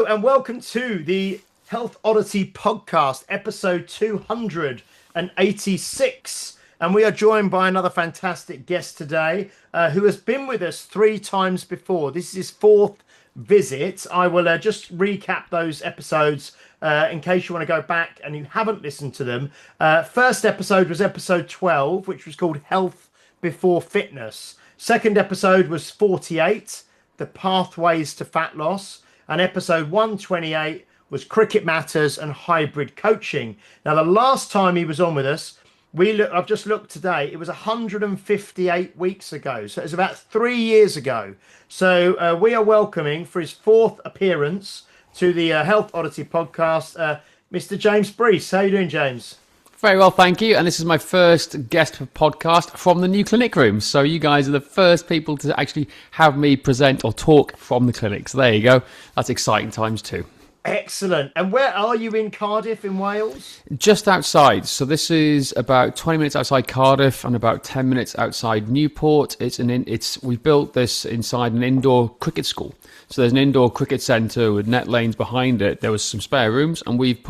Hello and welcome to the Health Oddity podcast, episode 286. And we are joined by another fantastic guest today who has been with us 3 times before. This is his 4th visit. I will just recap those episodes in case you want to go back and you haven't listened to them. First episode was episode 12, which was called Health Before Fitness. Second episode was 48, The Pathways to Fat Loss. And episode 128 was Cricket Matters and Hybrid Coaching. Now, the last time he was on with us, I've just looked today, it was 158 weeks ago. So it was about 3 years ago. So we are welcoming for his 4th appearance to the Health Oddity podcast, Mr. James Breese. How are you doing, James? Very well, thank you. And this is my first guest podcast from the new clinic room. So you guys are the first people to actually have me present or talk from the clinic. So there you go. That's exciting times too. Excellent. And where are you in Cardiff in Wales? Just outside. So this is about 20 minutes outside Cardiff and about 10 minutes outside Newport. We've built this inside an indoor cricket school. So there's an indoor cricket centre with net lanes behind it. There was some spare rooms and we've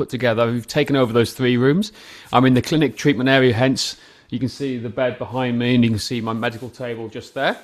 taken over those 3 rooms. I'm in the clinic treatment area, hence you can see the bed behind me and you can see my medical table just there.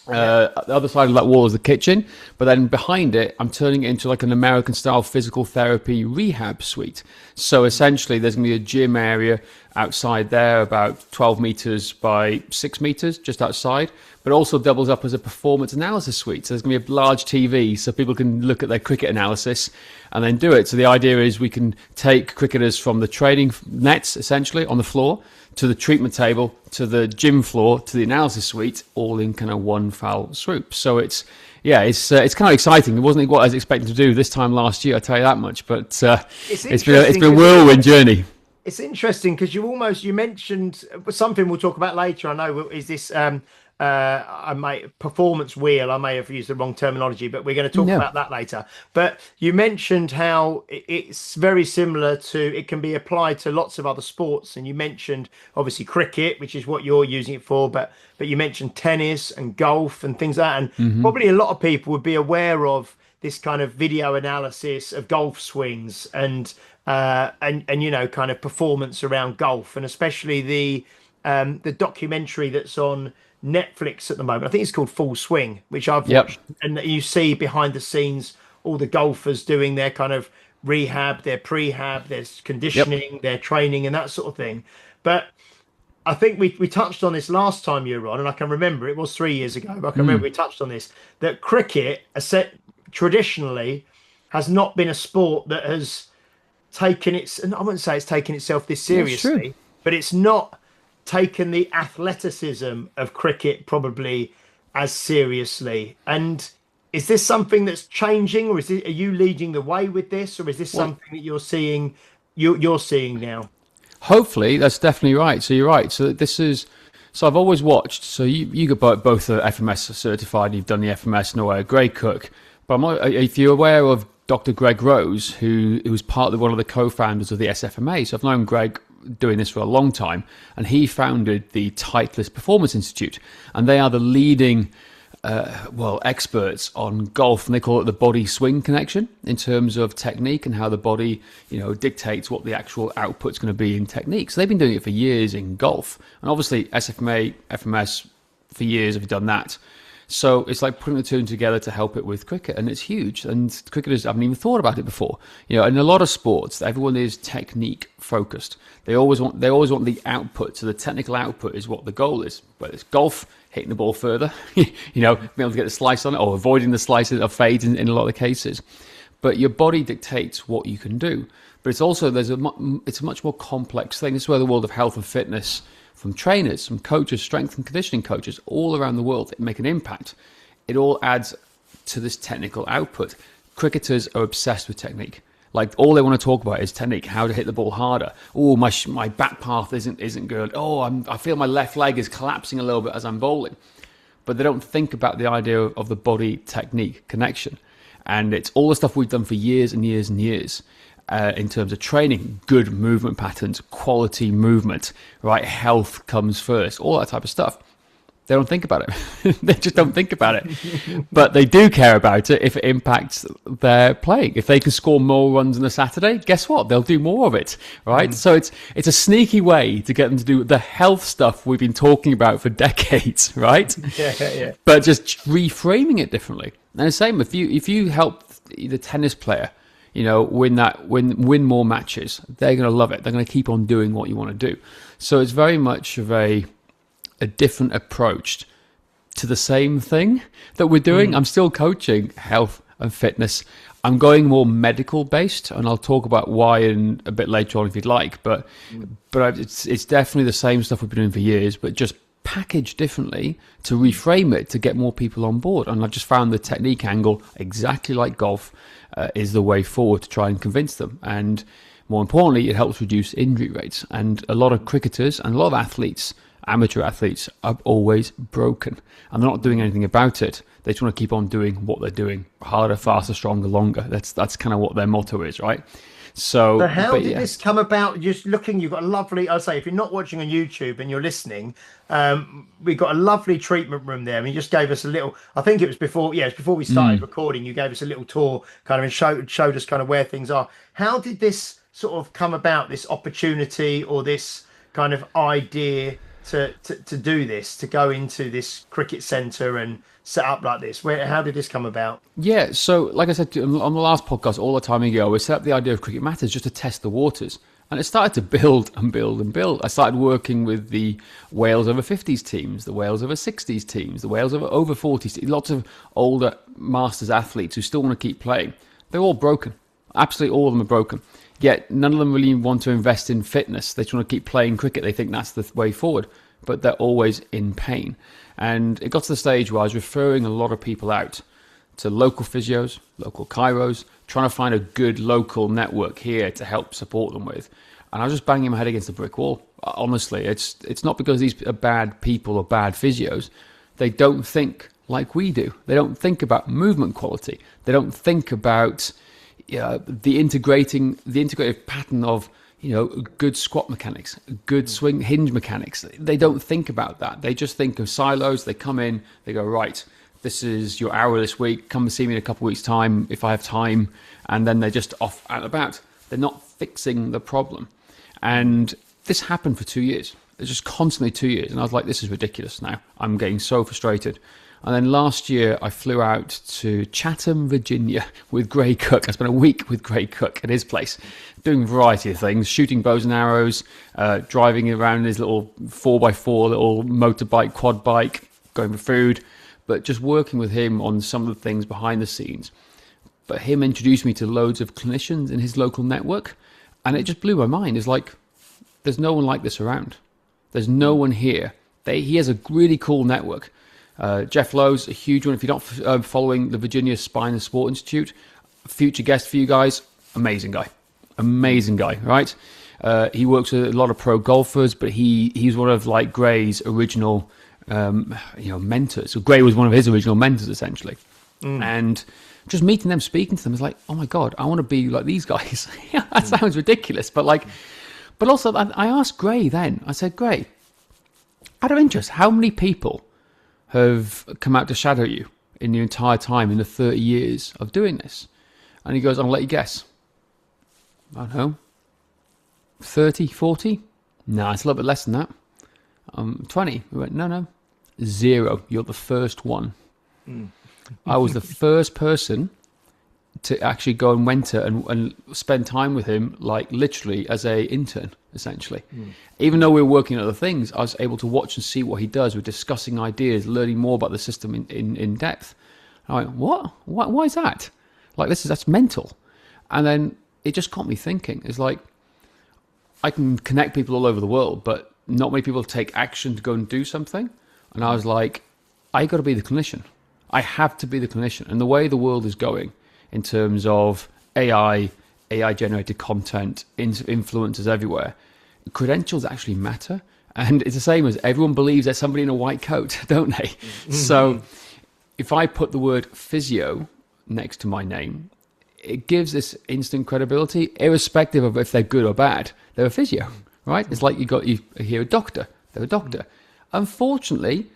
The other side of that wall is the kitchen, but then behind it, I'm turning it into like an American-style physical therapy rehab suite. So essentially, there's going to be a gym area outside there, about 12 meters by 6 meters, just outside, but also doubles up as a performance analysis suite. So there's going to be a large TV so people can look at their cricket analysis and then do it. So the idea is we can take cricketers from the training nets, essentially, on the floor, to the treatment table, to the gym floor, to the analysis suite, all in kind of one foul swoop. So it's kind of exciting. It wasn't what I was expecting to do this time last year, I tell you that much. But it's been a whirlwind journey. It's interesting because you mentioned something we'll talk about later. I know is this performance wheel. I may have used the wrong terminology, but we're going to talk about that later. But you mentioned how it's very similar to, it can be applied to lots of other sports. And you mentioned obviously cricket, which is what you're using it for, but you mentioned tennis and golf and things like that. And probably a lot of people would be aware of this kind of video analysis of golf swings and kind of performance around golf, and especially the documentary that's on Netflix at the moment. I think it's called Full Swing, which I've watched, and you see behind the scenes all the golfers doing their kind of rehab, their prehab, their conditioning, their training, and that sort of thing. But I think we touched on this last time you were on, and I can remember it was 3 years ago, but I can remember we touched on this, that cricket traditionally has not been a sport that has taken and I wouldn't say it's taken itself this seriously, but it's not taken the athleticism of cricket probably as seriously. And is this something that's changing, or are you leading the way with this, or is this something that you're seeing now? Hopefully, that's definitely right. So you're right. So I've always watched. So you got both the FMS certified. You've done the FMS and a Greg Cook. But if you're aware of Dr. Greg Rose, who was one of the co-founders of the SFMA. So I've known Greg doing this for a long time, and he founded the Titleist Performance Institute, and they are the leading experts on golf, and they call it the body swing connection in terms of technique and how the body dictates what the actual output's going to be in technique. So they've been doing it for years in golf, and obviously SFMA, FMS for years have done that. So it's like putting the two together to help it with cricket, and it's huge. And cricketers haven't even thought about it before. In a lot of sports, everyone is technique focused. They always want the output. So the technical output is what the goal is. Whether it's golf, hitting the ball further, being able to get the slice on it, or avoiding the slices of fades in a lot of cases. But your body dictates what you can do. But it's also it's a much more complex thing. This is where the world of health and fitness, from trainers, from coaches, strength and conditioning coaches all around the world, that make an impact. It all adds to this technical output. Cricketers are obsessed with technique. Like, all they want to talk about is technique, how to hit the ball harder. Oh, my back path isn't good. Oh, I feel my left leg is collapsing a little bit as I'm bowling. But they don't think about the idea of the body technique connection. And it's all the stuff we've done for years and years and years. In terms of training, good movement patterns, quality movement, right? Health comes first, all that type of stuff. They don't think about it. They just don't think about it. But they do care about it if it impacts their playing. If they can score more runs on a Saturday, guess what? They'll do more of it, right? So it's a sneaky way to get them to do the health stuff we've been talking about for decades, right? Yeah. But just reframing it differently. And the same, if you help the tennis player, win more matches, they're going to love it. They're going to keep on doing what you want to do. So it's very much of a different approach to the same thing that we're doing. I'm still coaching health and fitness. I'm going more medical based, and I'll talk about why in a bit later on if you'd like. But it's definitely the same stuff we've been doing for years, but just packaged differently to reframe it to get more people on board. And I've just found the technique angle, exactly like golf, is the way forward to try and convince them. And more importantly, it helps reduce injury rates. And a lot of cricketers and a lot of athletes, amateur athletes, are always broken, and they're not doing anything about it. They just want to keep on doing what they're doing, harder, faster, stronger, longer. That's kind of what their motto is, right? So how did this come about? Just looking, you've got a lovely, I'll say, if you're not watching on YouTube and you're listening, we've got a lovely treatment room there. I mean, you just gave us a little, I think it was before we started recording, you gave us a little tour kind of and showed us kind of where things are. How did this sort of come about, this opportunity or this kind of idea to do this, to go into this cricket centre and set up like this? How did this come about? Yeah, so like I said on the last podcast all the time ago, we set up the idea of Cricket Matters just to test the waters. And it started to build and build and build. I started working with the Wales over 50s teams, the Wales over 60s teams, the Wales over 40s teams, lots of older Masters athletes who still want to keep playing. They're all broken. Absolutely all of them are broken. Yet none of them really want to invest in fitness. They just want to keep playing cricket. They think that's the way forward. But they're always in pain. And it got to the stage where I was referring a lot of people out to local physios, local chiros, trying to find a good local network here to help support them with. And I was just banging my head against a brick wall. Honestly, it's not because these are bad people or bad physios. They don't think like we do. They don't think about movement quality. They don't think about the integrative pattern of good squat mechanics, good swing hinge mechanics. They don't think about that. They just think of silos. They come in, they go, right, this is your hour this week. Come and see me in a couple of weeks' time if I have time. And then they're just off and about. They're not fixing the problem. And this happened for 2 years. It's just constantly 2 years. And I was like, this is ridiculous now. I'm getting so frustrated. And then last year, I flew out to Chatham, Virginia with Gray Cook. I spent a week with Gray Cook at his place, doing a variety of things, shooting bows and arrows, driving around his little 4x4 little motorbike, quad bike, going for food, but just working with him on some of the things behind the scenes. But him introduced me to loads of clinicians in his local network, and it just blew my mind. It's like, there's no one like this around. There's no one here. He has a really cool network. Jeff Lowe's a huge one. If you're not following the Virginia Spine and Sport Institute, future guest for you guys, amazing guy, right? He works with a lot of pro golfers, but he's one of like Gray's original mentors. So Gray was one of his original mentors essentially, and just meeting them, speaking to them is like, oh my god, I want to be like these guys. That sounds ridiculous, but also I asked Gray then. I said, Gray, out of interest, how many people have come out to shadow you in your entire time in the 30 years of doing this? And he goes, I'll let you guess. I don't know, 30, 40? No, it's a little bit less than that. 20. We went, no, 0. You're the first one. I was the first person to actually go and mentor and spend time with him, like literally as a intern, essentially. Even though we were working on other things, I was able to watch and see what he does. We're discussing ideas, learning more about the system in depth. And I went, what? Why is that? Like, that's mental. And then it just got me thinking. It's like, I can connect people all over the world, but not many people take action to go and do something. And I was like, I got to be the clinician. I have to be the clinician. And the way the world is going in terms of AI-generated content, influencers everywhere, credentials actually matter. And it's the same as everyone believes there's somebody in a white coat, don't they? So if I put the word physio next to my name, it gives this instant credibility, irrespective of if they're good or bad. They're a physio, right? It's like you hear a doctor. They're a doctor. Unfortunately,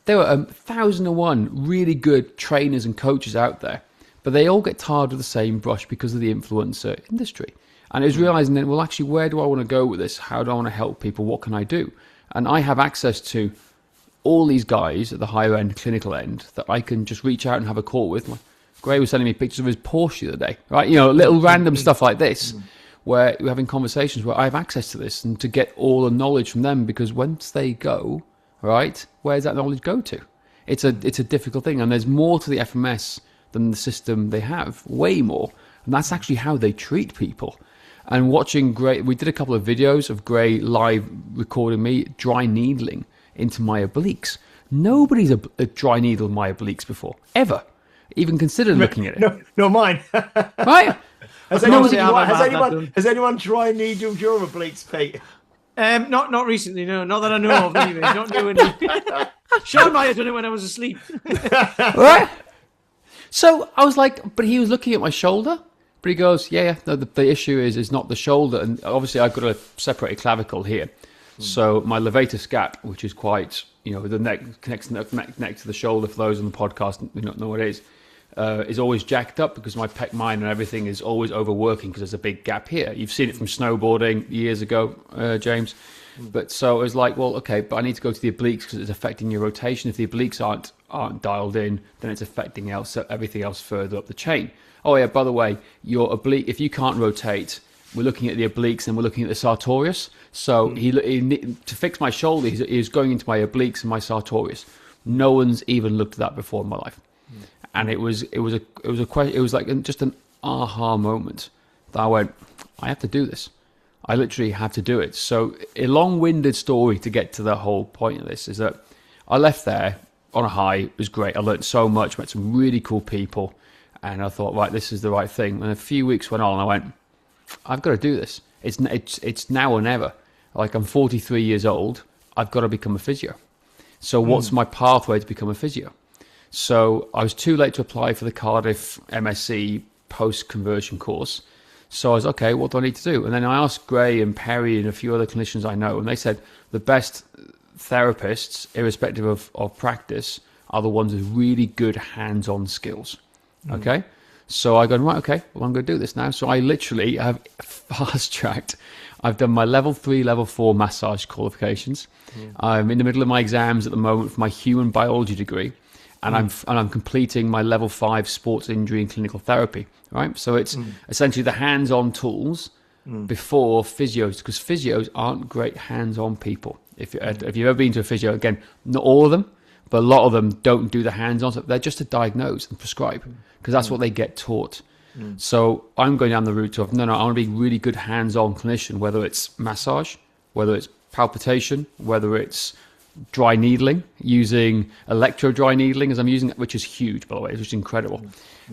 there are 1,001 really good trainers and coaches out there, but they all get tarred with the same brush because of the influencer industry. And it was realizing then, well, actually, where do I want to go with this? How do I want to help people? What can I do? And I have access to all these guys at the higher end, clinical end, that I can just reach out and have a call with. Gray was sending me pictures of his Porsche the other day, right? Little random stuff like this, where we're having conversations where I have access to this and to get all the knowledge from them, because once they go, right, where does that knowledge go to? It's a difficult thing, and there's more to the FMS than the system they have, way more. And that's actually how they treat people. And watching Gray, we did a couple of videos of Gray live recording me dry needling into my obliques. Nobody's a dry needled my obliques before, ever. Even considered looking at it. No, mine. Right? Has anyone dry needled your obliques, Pete? Not recently, no. Not that I know of, anyway. Not doing it. Sean might have done it when I was asleep. Right? So I was like, but he was looking at my shoulder. But he goes, no, the issue is not the shoulder. And obviously I've got a separated clavicle here. So my levator gap, which is quite, the neck connects neck to the shoulder, for those on the podcast who don't know what it is always jacked up because my pec minor and everything is always overworking because there's a big gap here. You've seen it from snowboarding years ago, James. But so it was like, well, okay, but I need to go to the obliques because it's affecting your rotation. If the obliques aren't dialed in, then it's affecting everything else further up the chain. Oh yeah, by the way, your oblique, if you can't rotate, we're looking at the obliques and we're looking at the sartorius. So he to fix my shoulder, he's going into my obliques and my sartorius. No one's even looked at that before in my life, and it was like just an aha moment that I went, I have to do this. I literally have to do it. So a long-winded story to get to the whole point of this is that I left there on a high. It was great. I learned so much, met some really cool people. And I thought, right, this is the right thing. And a few weeks went on, and I went, I've got to do this. It's now or never. Like, I'm 43 years old. I've got to become a physio. So what's my pathway to become a physio? So I was too late to apply for the Cardiff MSc post-conversion course. So I was, okay, what do I need to do? And then I asked Gray and Perry and a few other clinicians I know, and they said the best therapists, irrespective of practice, are the ones with really good hands-on skills. Okay, so I go, right, okay, well, I'm going to do this now. So I literally have fast-tracked. I've done my level 3, level 4 massage qualifications. I'm in the middle of my exams at the moment for my human biology degree, and I'm completing my level 5 sports injury and clinical therapy. Right, so it's essentially the hands-on tools before physios, because physios aren't great hands-on people. If you've ever been to a physio, again, not all of them, but a lot of them don't do the hands-on stuff. They're just to diagnose and prescribe, because that's what they get taught. So I'm going down the route of, no, I want to be a really good hands-on clinician, whether it's massage, whether it's palpitation, whether it's dry needling, using electro-dry needling, as I'm using it, which is huge, by the way, which is incredible.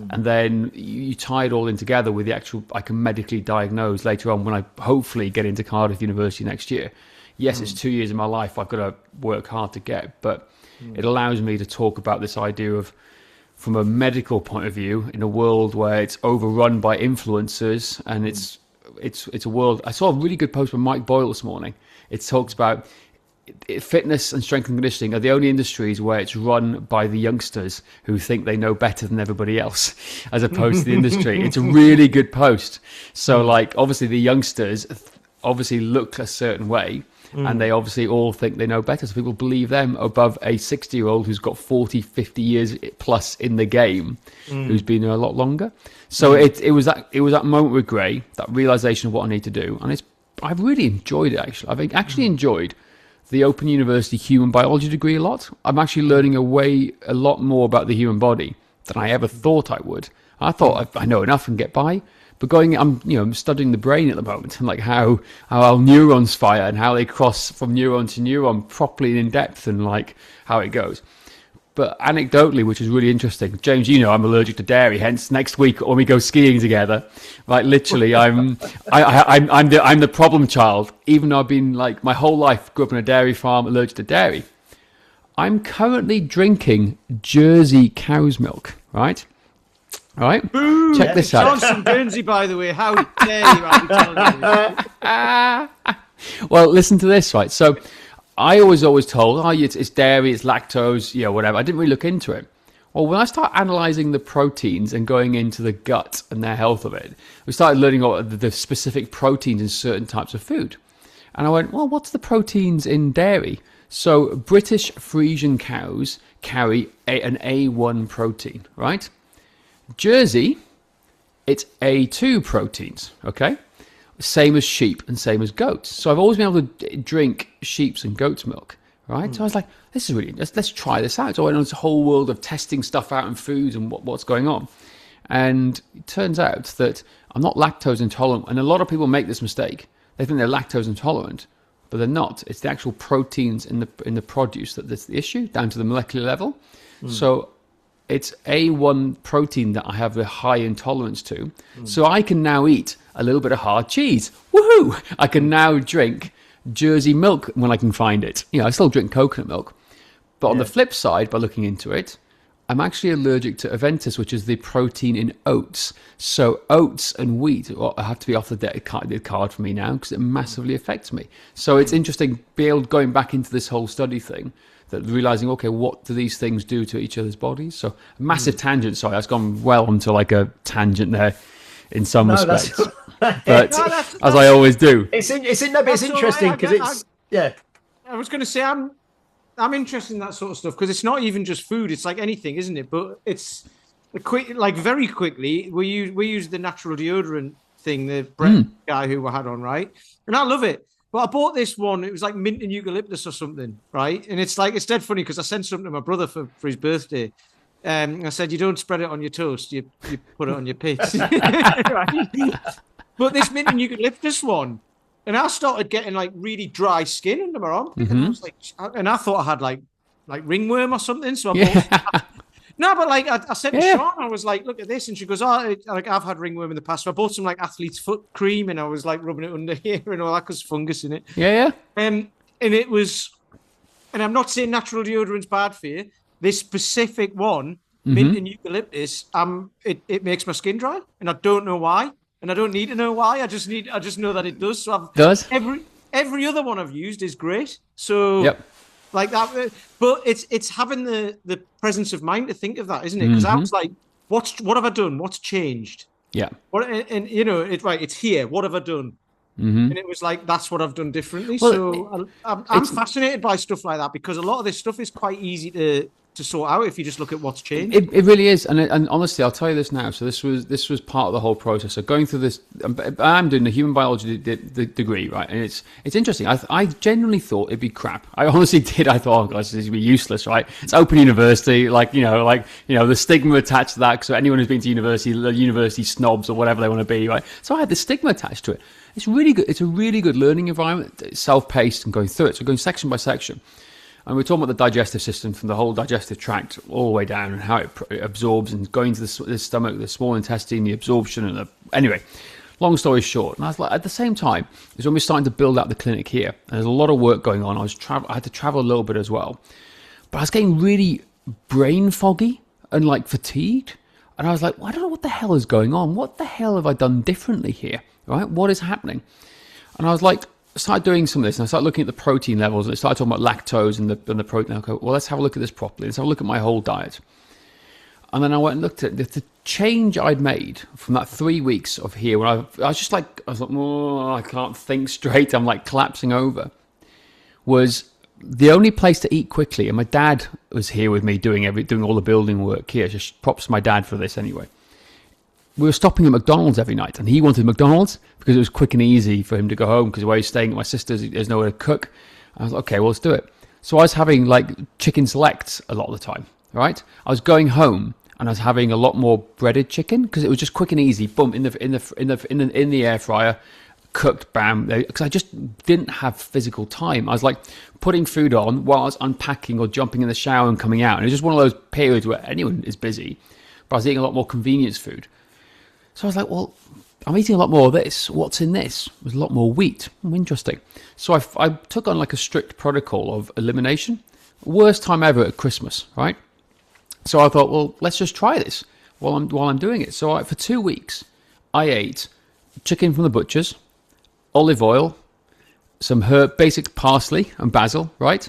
And then you tie it all in together with the actual, I can medically diagnose later on when I hopefully get into Cardiff University next year. Yes, it's 2 years of my life I've got to work hard to get, but it allows me to talk about this idea of, from a medical point of view, in a world where it's overrun by influencers, and it's a world. I saw a really good post from Mike Boyle this morning. It talks about fitness and strength and conditioning are the only industries where it's run by the youngsters who think they know better than everybody else, as opposed to the industry. It's a really good post. So, like, obviously the youngsters obviously look a certain way, and they obviously all think they know better. So people believe them above a 60-year-old who's got 40, 50 years plus in the game, who's been there a lot longer. So it was that moment with Gray, that realization of what I need to do. And I've really enjoyed it, actually. I've actually enjoyed the Open University human biology degree a lot. I'm actually learning a lot more about the human body than I ever thought I would. I thought I know enough and get by. But I'm studying the brain at the moment, and like how our neurons fire and how they cross from neuron to neuron properly and in depth, and like how it goes. But anecdotally, which is really interesting, James, I'm allergic to dairy. Hence, next week when we go skiing together, like literally, I'm the problem child. Even though I've been like my whole life grew up on a dairy farm, allergic to dairy. I'm currently drinking Jersey cow's milk, right? All right, Boo! Check this out. Johnson Guernsey, by the way, how dare you? Well, listen to this, right? So I was always told, oh, it's dairy, it's lactose, whatever. I didn't really look into it. Well, when I start analyzing the proteins and going into the gut and their health of it, we started learning about the specific proteins in certain types of food. And I went, well, what's the proteins in dairy? So British Friesian cows carry an A1 protein, right? Jersey, it's A2 proteins, okay? Same as sheep and same as goats. So I've always been able to drink sheep's and goat's milk, right? So I was like, this is really, let's try this out. So I went on this whole world of testing stuff out in foods and what's going on. And it turns out that I'm not lactose intolerant. And a lot of people make this mistake. They think they're lactose intolerant, but they're not. It's the actual proteins in the produce that's the issue, down to the molecular level. So it's A1 protein that I have a high intolerance to. So I can now eat a little bit of hard cheese. Woohoo! I can now drink Jersey milk when I can find it. I still drink coconut milk. But on the flip side, by looking into it, I'm actually allergic to Aventis, which is the protein in oats. So oats and wheat have to be off the card for me now because it massively affects me. So it's interesting going back into this whole study thing, that realizing, okay, what do these things do to each other's bodies? So a massive tangent. Sorry, I've gone well onto like a tangent there in some respects. But as I always do. It's interesting because I was going to say, I'm interested in that sort of stuff because it's not even just food. It's like anything, isn't it? But it's very quickly, we use the natural deodorant thing, the Brett guy who we had on, right? And I love it. But I bought this one. It was like mint and eucalyptus or something, right? And it's dead funny because I sent something to my brother for his birthday. I said, you don't spread it on your toast. You put it on your pits. Right? But this mint and eucalyptus one, and I started getting like really dry skin under my armpit. And I thought I had like ringworm or something. So I bought no, but like I said to Sean, I was like, look at this. And she goes, I've had ringworm in the past. So I bought some like athlete's foot cream and I was like rubbing it under here and all that because fungus in it. Yeah. And it was, and I'm not saying natural deodorant's bad for you. This specific one, mint and eucalyptus, it makes my skin dry, and I don't know why, and I don't need to know why. I just know that it does. So every other one I've used is great. So like that, but it's having the presence of mind to think of that, isn't it? Because I was like, what have I done? What's changed? Yeah. It's here. What have I done? And it was like, that's what I've done differently. Well, so I'm fascinated by stuff like that because a lot of this stuff is quite easy to sort out if you just look at what's changed. It really is, and honestly, I'll tell you this now. So this was part of the whole process. So going through this, I'm doing the human biology degree, right? And it's interesting. I genuinely thought it'd be crap. I honestly did. I thought, oh gosh, this would be useless, right? It's open university, the stigma attached to that. So anyone who's been to university, the university snobs or whatever they want to be, right? So I had the stigma attached to it. It's really good. It's a really good learning environment. It's self-paced and going through it. So going section by section. And we're talking about the digestive system from the whole digestive tract all the way down and how it absorbs and going to the stomach, the small intestine, the absorption. Anyway, long story short. And I was like, at the same time, is when we're starting to build out the clinic here. And there's a lot of work going on. I had to travel a little bit as well. But I was getting really brain foggy and like fatigued. And I was like, well, I don't know what the hell is going on. What the hell have I done differently here? Right? What is happening? And I was like, I started doing some of this and I started looking at the protein levels and I started talking about lactose and the protein. I go, well, let's have a look at this properly. Let's have a look at my whole diet. And then I went and looked at the change I'd made from that 3 weeks of here when I was like, oh, I can't think straight. I'm like collapsing over. Was the only place to eat quickly. And my dad was here with me doing all the building work here. Just props to my dad for this anyway. We were stopping at McDonald's every night, and he wanted McDonald's because it was quick and easy for him to go home because where he's staying at my sister's, there's nowhere to cook. I was like, okay, well, let's do it. So I was having like chicken selects a lot of the time, right? I was going home and I was having a lot more breaded chicken because it was just quick and easy. Boom, in the air fryer, cooked, bam. Because I just didn't have physical time. I was like putting food on while I was unpacking or jumping in the shower and coming out. And it was just one of those periods where anyone is busy, but I was eating a lot more convenience food. So I was like, well, I'm eating a lot more of this. What's in this? There's a lot more wheat. Interesting. So I took on like a strict protocol of elimination. Worst time ever at Christmas, right? So I thought, well, let's just try this while I'm doing it. So for 2 weeks, I ate chicken from the butcher's, olive oil, some herb, basic parsley and basil, right?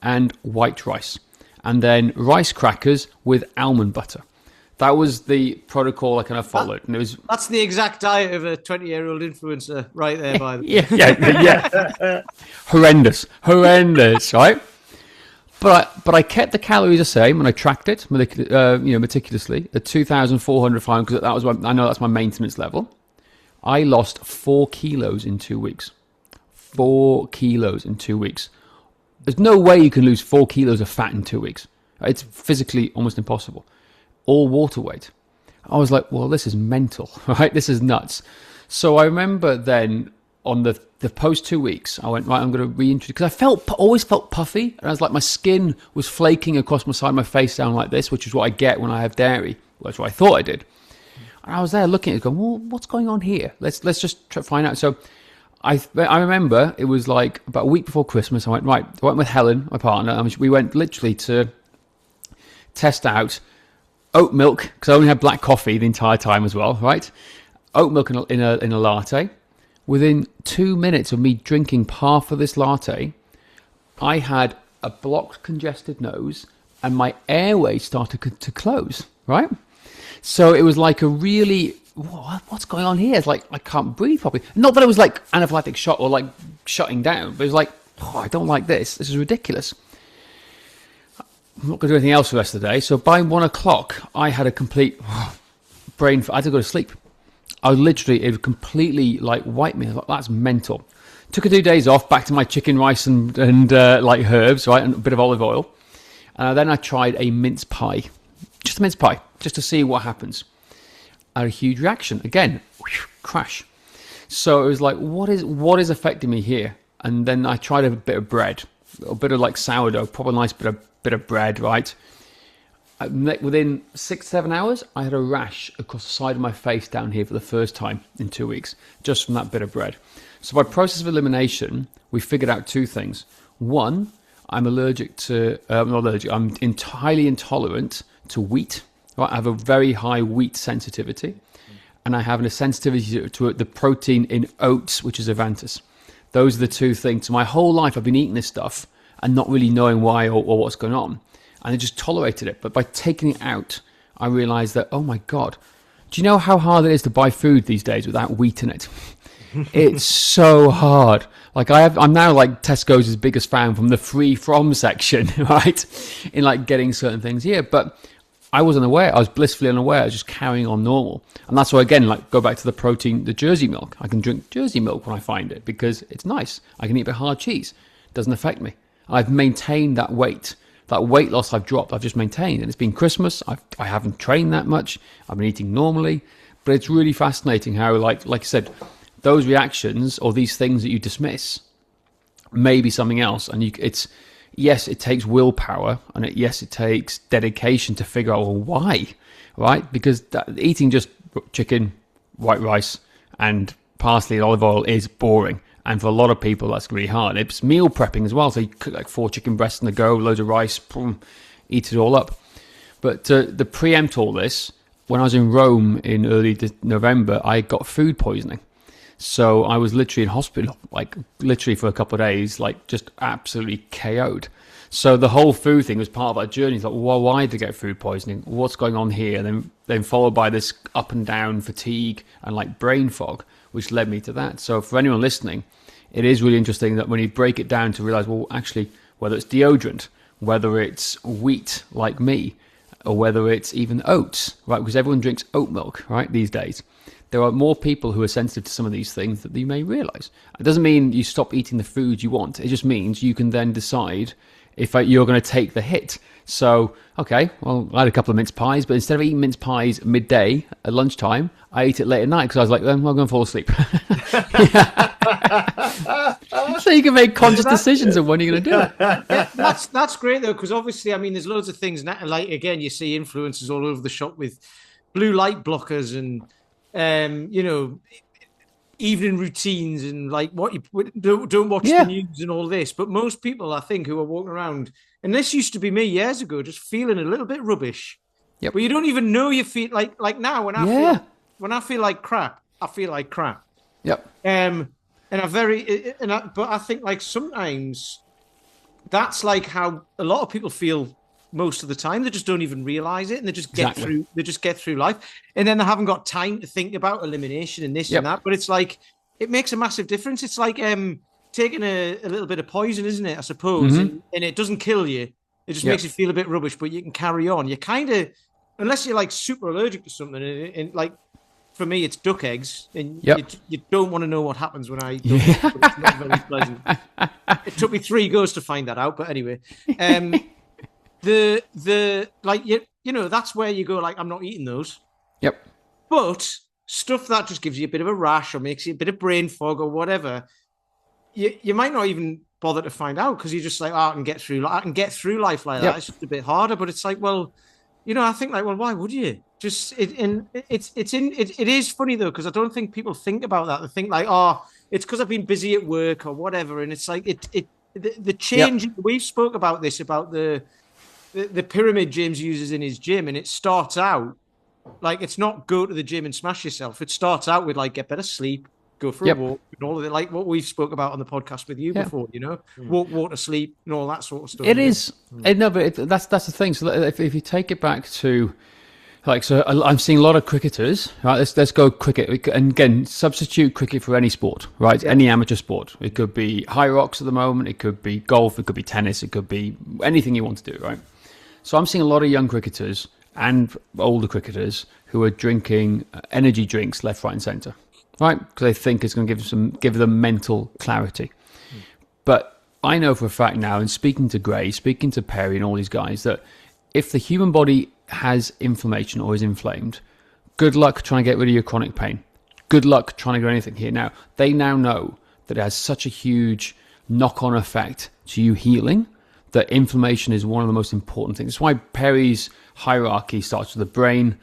And white rice. And then rice crackers with almond butter. That was the protocol I kind of followed. And it was That's the exact diet of a 20-year-old influencer right there, by the way. yeah. horrendous, right? But I kept the calories the same and I tracked it, meticulously at 2,400 because that was I know that's my maintenance level. I lost 4 kilos in 2 weeks. 4 kilos in 2 weeks. There's no way you can lose 4 kilos of fat in 2 weeks. It's physically almost impossible. All water weight. I was like, well, this is mental, right? This is nuts. So I remember then on the post 2 weeks, I went, right, I'm going to reintroduce, because I always felt puffy. And I was like, my skin was flaking across my side of my face down like this, which is what I get when I have dairy. Well, that's what I thought I did. And I was there looking at it going, well, what's going on here? Let's just try to find out. So I remember it was like about a week before Christmas. I went with Helen, my partner, and we went literally to test out oat milk, because I only had black coffee the entire time as well, right? Oat milk in a latte. Within 2 minutes of me drinking half of this latte, I had a blocked, congested nose, and my airway started to close, right? So it was like a really, what's going on here? It's like I can't breathe properly. Not that it was like anaphylactic shock or like shutting down, but it was like, I don't like this. This is ridiculous. I'm not going to do anything else for the rest of the day. So by 1 o'clock, I had a complete brain. I had to go to sleep. I literally, it completely like wiped me. I was like, that's mental. Took a 2 days off, back to my chicken, rice, and like herbs, right, and a bit of olive oil. And then I tried a mince pie, just a mince pie, just to see what happens. I had a huge reaction. Again, crash. So it was like, what is affecting me here? And then I tried a bit of bread, a bit of like sourdough, probably a nice bit of bread, right? Within 6-7 hours, I had a rash across the side of my face down here for the first time in 2 weeks, just from that bit of bread. So by process of elimination, we figured out 2 things. One, I'm I'm entirely intolerant to wheat. Right? I have a very high wheat sensitivity, and I have a sensitivity to the protein in oats, which is Avantis. Those are the 2 things. So my whole life, I've been eating this stuff and not really knowing why or what's going on. And I just tolerated it. But by taking it out, I realized that, oh my God, do you know how hard it is to buy food these days without wheat in it? It's so hard. Like I'm now like Tesco's biggest fan from the free from section, right? In like getting certain things here. But I wasn't aware. I was blissfully unaware. I was just carrying on normal. And that's why, again, like go back to the protein, the Jersey milk. I can drink Jersey milk when I find it because it's nice. I can eat a bit of hard cheese. It doesn't affect me. I've maintained that weight. That weight loss I've dropped, I've just maintained. And it's been Christmas. I haven't trained that much. I've been eating normally. But it's really fascinating how, like I said, those reactions or these things that you dismiss may be something else. And yes, it takes willpower. And yes, it takes dedication to figure out, well, why? Right? Because eating just chicken, white rice, and parsley and olive oil is boring. And for a lot of people, that's really hard. It's meal prepping as well. So you cook like 4 chicken breasts in a go, loads of rice, boom, eat it all up. But to preempt all this, when I was in Rome in early November, I got food poisoning. So I was literally in hospital, like literally for a couple of days, like just absolutely KO'd. So the whole food thing was part of that journey. It's like, well, why did I get food poisoning? What's going on here? And then followed by this up and down fatigue and like brain fog, which led me to that. So for anyone listening, it is really interesting that when you break it down to realize, well, actually, whether it's deodorant, whether it's wheat like me, or whether it's even oats, right? Because everyone drinks oat milk, right, these days. There are more people who are sensitive to some of these things that you may realize. It doesn't mean you stop eating the food you want. It just means you can then decide if you're going to take the hit. So, okay, well, I had a couple of mince pies, but instead of eating mince pies midday at lunchtime, I ate it late at night because I was like, I'm going to fall asleep. So you can make conscious decisions of when you're going to do it. Yeah, that's great though, because obviously, I mean, there's loads of things now, like again, you see influencers all over the shop with blue light blockers and evening routines and like what you don't watch the news and all this. But most people, I think, who are walking around, and this used to be me years ago, just feeling a little bit rubbish. Yep. But you don't even know you feel like now when I feel like crap, I feel like crap. Yep. but I think like sometimes that's like how a lot of people feel most of the time. They just don't even realize it, and they just get through. They just get through life, and then they haven't got time to think about elimination and this and that. But it's like it makes a massive difference. It's like taking a little bit of poison, isn't it? I suppose, and it doesn't kill you. It just makes you feel a bit rubbish, but you can carry on. You kind of, unless you're like super allergic to something, and like for me, it's duck eggs, and you don't want to know what happens when I eat duck eggs, but it's not very pleasant. It took me 3 goes to find that out, but anyway, the like you know that's where you go like I'm not eating those. Yep. But stuff that just gives you a bit of a rash or makes you a bit of brain fog or whatever, you might not even bother to find out because you're just like, I can get through life like that. It's just a bit harder, but it's like, well, you know, I think like, well, why would you? Just it is funny though because I don't think people think about that. They think like, oh, it's because I've been busy at work or whatever, and it's like the change. We've spoke about this about the pyramid James uses in his gym, and it starts out like it's not go to the gym and smash yourself. It starts out with like get better sleep, go for a walk, and all of it, like what we've spoke about on the podcast with you before, you know, walk, water, sleep, and all that sort of stuff. It is, but that's the thing. So if you take it back to, like, so I'm seeing a lot of cricketers, right? Let's go cricket, and again, substitute cricket for any sport, right? Any amateur sport. It could be high rocks at the moment. It could be golf. It could be tennis. It could be anything you want to do, right? So I'm seeing a lot of young cricketers and older cricketers who are drinking energy drinks left, right, and centre. Right, because they think it's going to give them mental clarity. But I know for a fact now, and speaking to Gray, speaking to Perry and all these guys, that if the human body has inflammation or is inflamed, good luck trying to get rid of your chronic pain. Good luck trying to do anything here. Now, they now know that it has such a huge knock-on effect to you healing, that inflammation is one of the most important things. That's why Perry's hierarchy starts with the brain,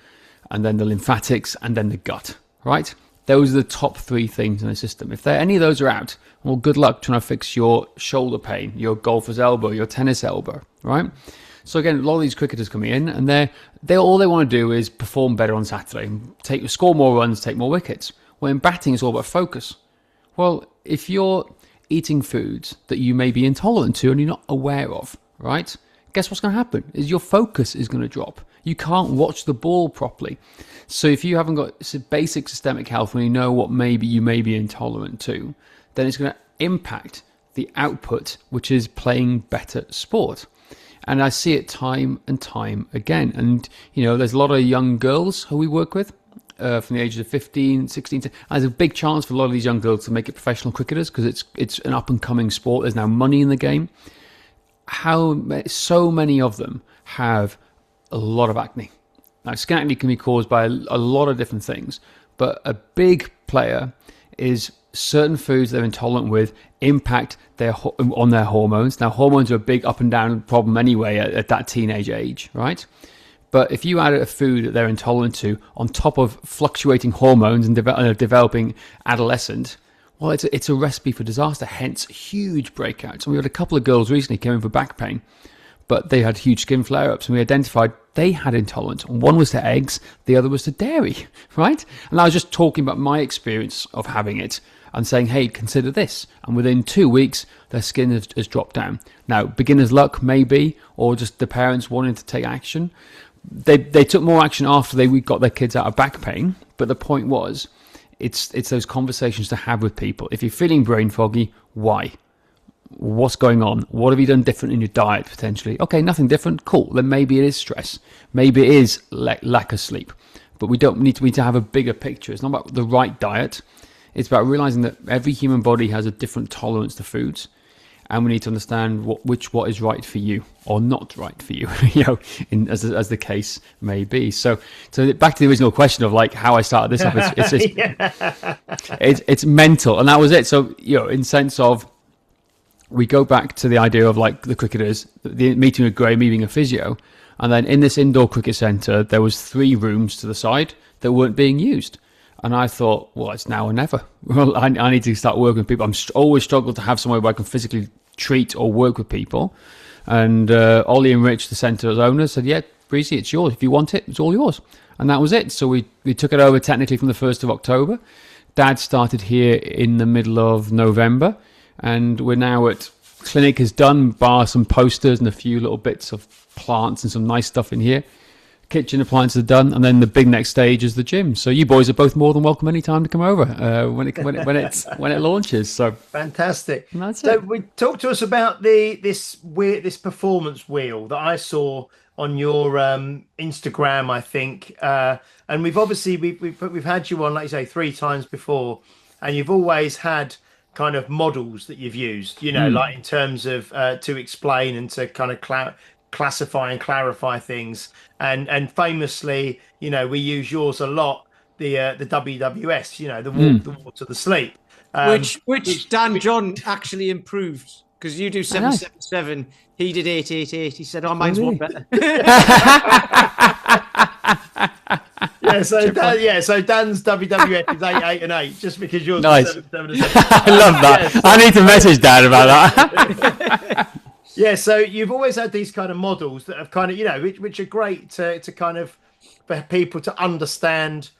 and then the lymphatics, and then the gut, right? Those are the top 3 things in the system. If any of those are out, well, good luck trying to fix your shoulder pain, your golfer's elbow, your tennis elbow, right? So again, a lot of these cricketers coming in, and they all they want to do is perform better on Saturday, score more runs, take more wickets. Well, in batting, it's all about focus. Well, if you're eating foods that you may be intolerant to and you're not aware of, right? Guess what's going to happen is your focus is going to drop. You can't watch the ball properly. So if you haven't got basic systemic health when you know what you may be intolerant to, then it's going to impact the output, which is playing better sport. And I see it time and time again. And, you know, there's a lot of young girls who we work with from the ages of 15, 16. And there's a big chance for a lot of these young girls to make it professional cricketers because it's an up-and-coming sport. There's now money in the game. So many of them have a lot of acne. Now, skin acne can be caused by a lot of different things, but a big player is certain foods they're intolerant with impact on their hormones. Now, hormones are a big up and down problem anyway at that teenage age, right? But if you add a food that they're intolerant to on top of fluctuating hormones and developing adolescent, well, it's a recipe for disaster, hence huge breakouts. And we had a couple of girls recently came in for back pain, but they had huge skin flare-ups, and we identified they had intolerance. One was to eggs, the other was to dairy, right? And I was just talking about my experience of having it and saying, hey, consider this. And within 2 weeks, their skin has dropped down. Now, beginner's luck, maybe, or just the parents wanting to take action. They took more action after we got their kids out of back pain, but the point was, it's those conversations to have with people. If you're feeling brain foggy, why? What's going on? What have you done different in your diet potentially? Okay, nothing different. Cool. Then maybe it is stress. Maybe it is lack of sleep. But we need to have a bigger picture. It's not about the right diet. It's about realizing that every human body has a different tolerance to foods, and we need to understand what is right for you or not right for you. You know, as the case may be. So back to the original question of like how I started this up. It's mental, and that was it. So you know, in sense of. We go back to the idea of like the cricketers, the meeting with Gray, meeting a physio. And then in this indoor cricket centre, there was 3 rooms to the side that weren't being used. And I thought, well, it's now or never. Well, I need to start working with people. I'm always struggled to have somewhere where I can physically treat or work with people. And Ollie and Rich, the centre's owners, said, yeah, Breezy, it's yours. If you want it, it's all yours. And that was it. So we took it over technically from the 1st of October. Dad started here in the middle of November, and we're now at clinic is done, bar some posters and a few little bits of plants and some nice stuff in here. Kitchen appliances are done, and then the big next stage is the gym. So you boys are both more than welcome anytime to come over when it launches. So fantastic. That's so it. Talk to us about this performance wheel that I saw on your Instagram, I think, and we've had you on, like you say, 3 times before, and you've always had kind of models that you've used, like in terms of to explain and to kind of classify and clarify things, and famously, we use yours a lot, the WWS, the water, the sleep, which Dan John actually improved, because you do 777, he did 888. He said, "Oh, mine's one better." So Dan's WWF is 8, 8, and 8, just because yours nice. is 7, 7, 7. I love that. I need to message Dan about that. Yeah, so you've always had these kind of models that have kind of, which are great to kind of for people to understand,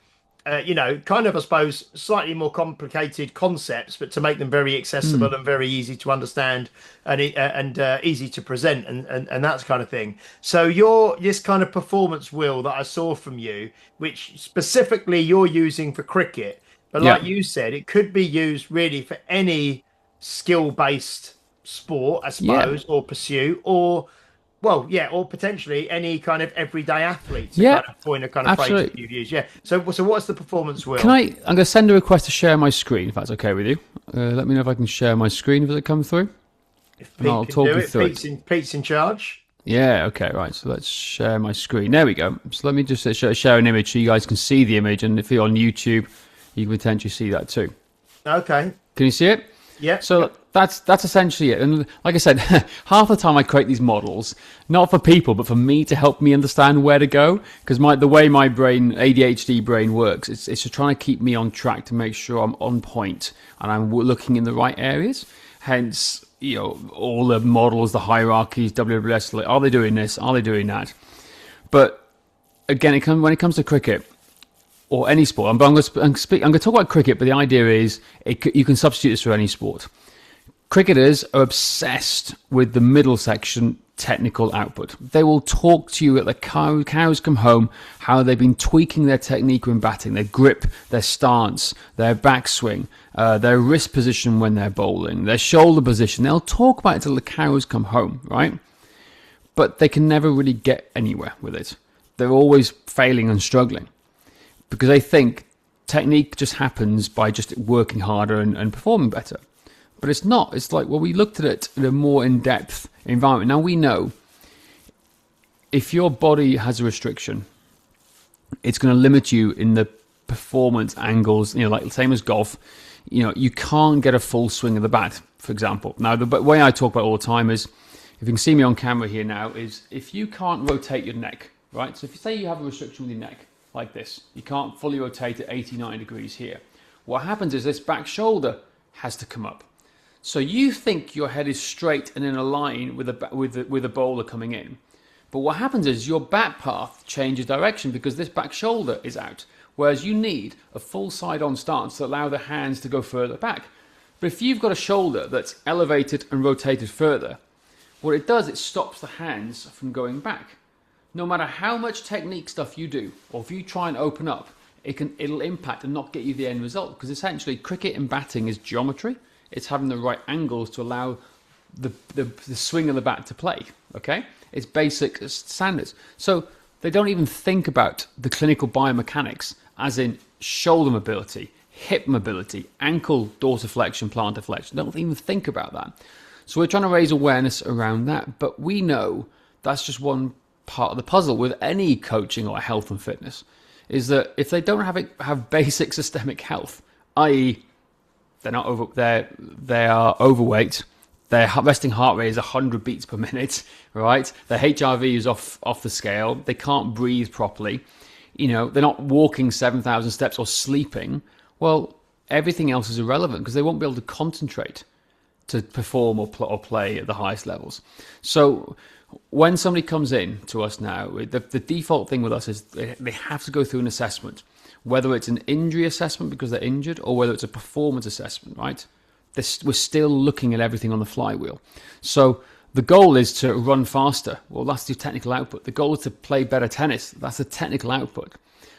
kind of, I suppose, slightly more complicated concepts, but to make them very accessible and very easy to understand and easy to present and that kind of thing. So this kind of performance wheel that I saw from you, which specifically you're using for cricket, but like you said, it could be used really for any skill-based sport, I suppose, or pursuit, or potentially any kind of everyday athlete. Kind of point a kind of phrase that you've used. So what's the performance wheel? I'm going to send a request to share my screen, if that's okay with you. Let me know if I can share my screen if it comes through. If Pete I'll talk you through it. Pete's in charge. Yeah, okay, right. So let's share my screen. There we go. So let me just share an image so you guys can see the image, and if you're on YouTube, you can potentially see that too. Okay. Can you see it? Yeah. So that's essentially it. And like I said, half the time I create these models, not for people, but for me to help me understand where to go. Because the way my brain, ADHD brain works, it's just trying to keep me on track to make sure I'm on point and I'm looking in the right areas. Hence, all the models, the hierarchies, WWS, like, are they doing this? Are they doing that? But again, when it comes to cricket, or any sport, I'm going to talk about cricket, but the idea is you can substitute this for any sport. Cricketers are obsessed with the middle section technical output. They will talk to you at the cows come home, how they've been tweaking their technique when batting, their grip, their stance, their backswing, their wrist position when they're bowling, their shoulder position. They'll talk about it till the cows come home, right? But they can never really get anywhere with it. They're always failing and struggling, because they think technique just happens by just working harder and performing better. But it's not. It's like, we looked at it in a more in-depth environment. Now we know if your body has a restriction, it's going to limit you in the performance angles, like same as golf. You can't get a full swing of the bat, for example. Now, the way I talk about it all the time is, if you can see me on camera here now, is if you can't rotate your neck, right? So if you say you have a restriction with your neck, like this, you can't fully rotate at 89 degrees here. What happens is this back shoulder has to come up. So you think your head is straight and in a line with a bowler coming in. But what happens is your bat path changes direction because this back shoulder is out. Whereas you need a full side-on stance to allow the hands to go further back. But if you've got a shoulder that's elevated and rotated further, what it does, it stops the hands from going back. No matter how much technique stuff you do, or if you try and open up, it'll impact and not get you the end result. Because essentially, cricket and batting is geometry. It's having the right angles to allow the swing of the bat to play. Okay, it's basic standards. So they don't even think about the clinical biomechanics, as in shoulder mobility, hip mobility, ankle dorsiflexion, plantar flexion. They don't even think about that. So we're trying to raise awareness around that. But we know that's just one part of the puzzle with any coaching or health and fitness, is that if they don't have basic systemic health, i.e. they are overweight, their resting heart rate is 100 beats per minute, right? Their HRV is off the scale, they can't breathe properly, they're not walking 7,000 steps or sleeping, well, everything else is irrelevant because they won't be able to concentrate to perform or play at the highest levels. So when somebody comes in to us now, the default thing with us is they have to go through an assessment. whether it's an injury assessment because they're injured or whether it's a performance assessment, right? We're still looking at everything on the flywheel. So the goal is to run faster. Well, that's the technical output. The goal is to play better tennis. That's the technical output.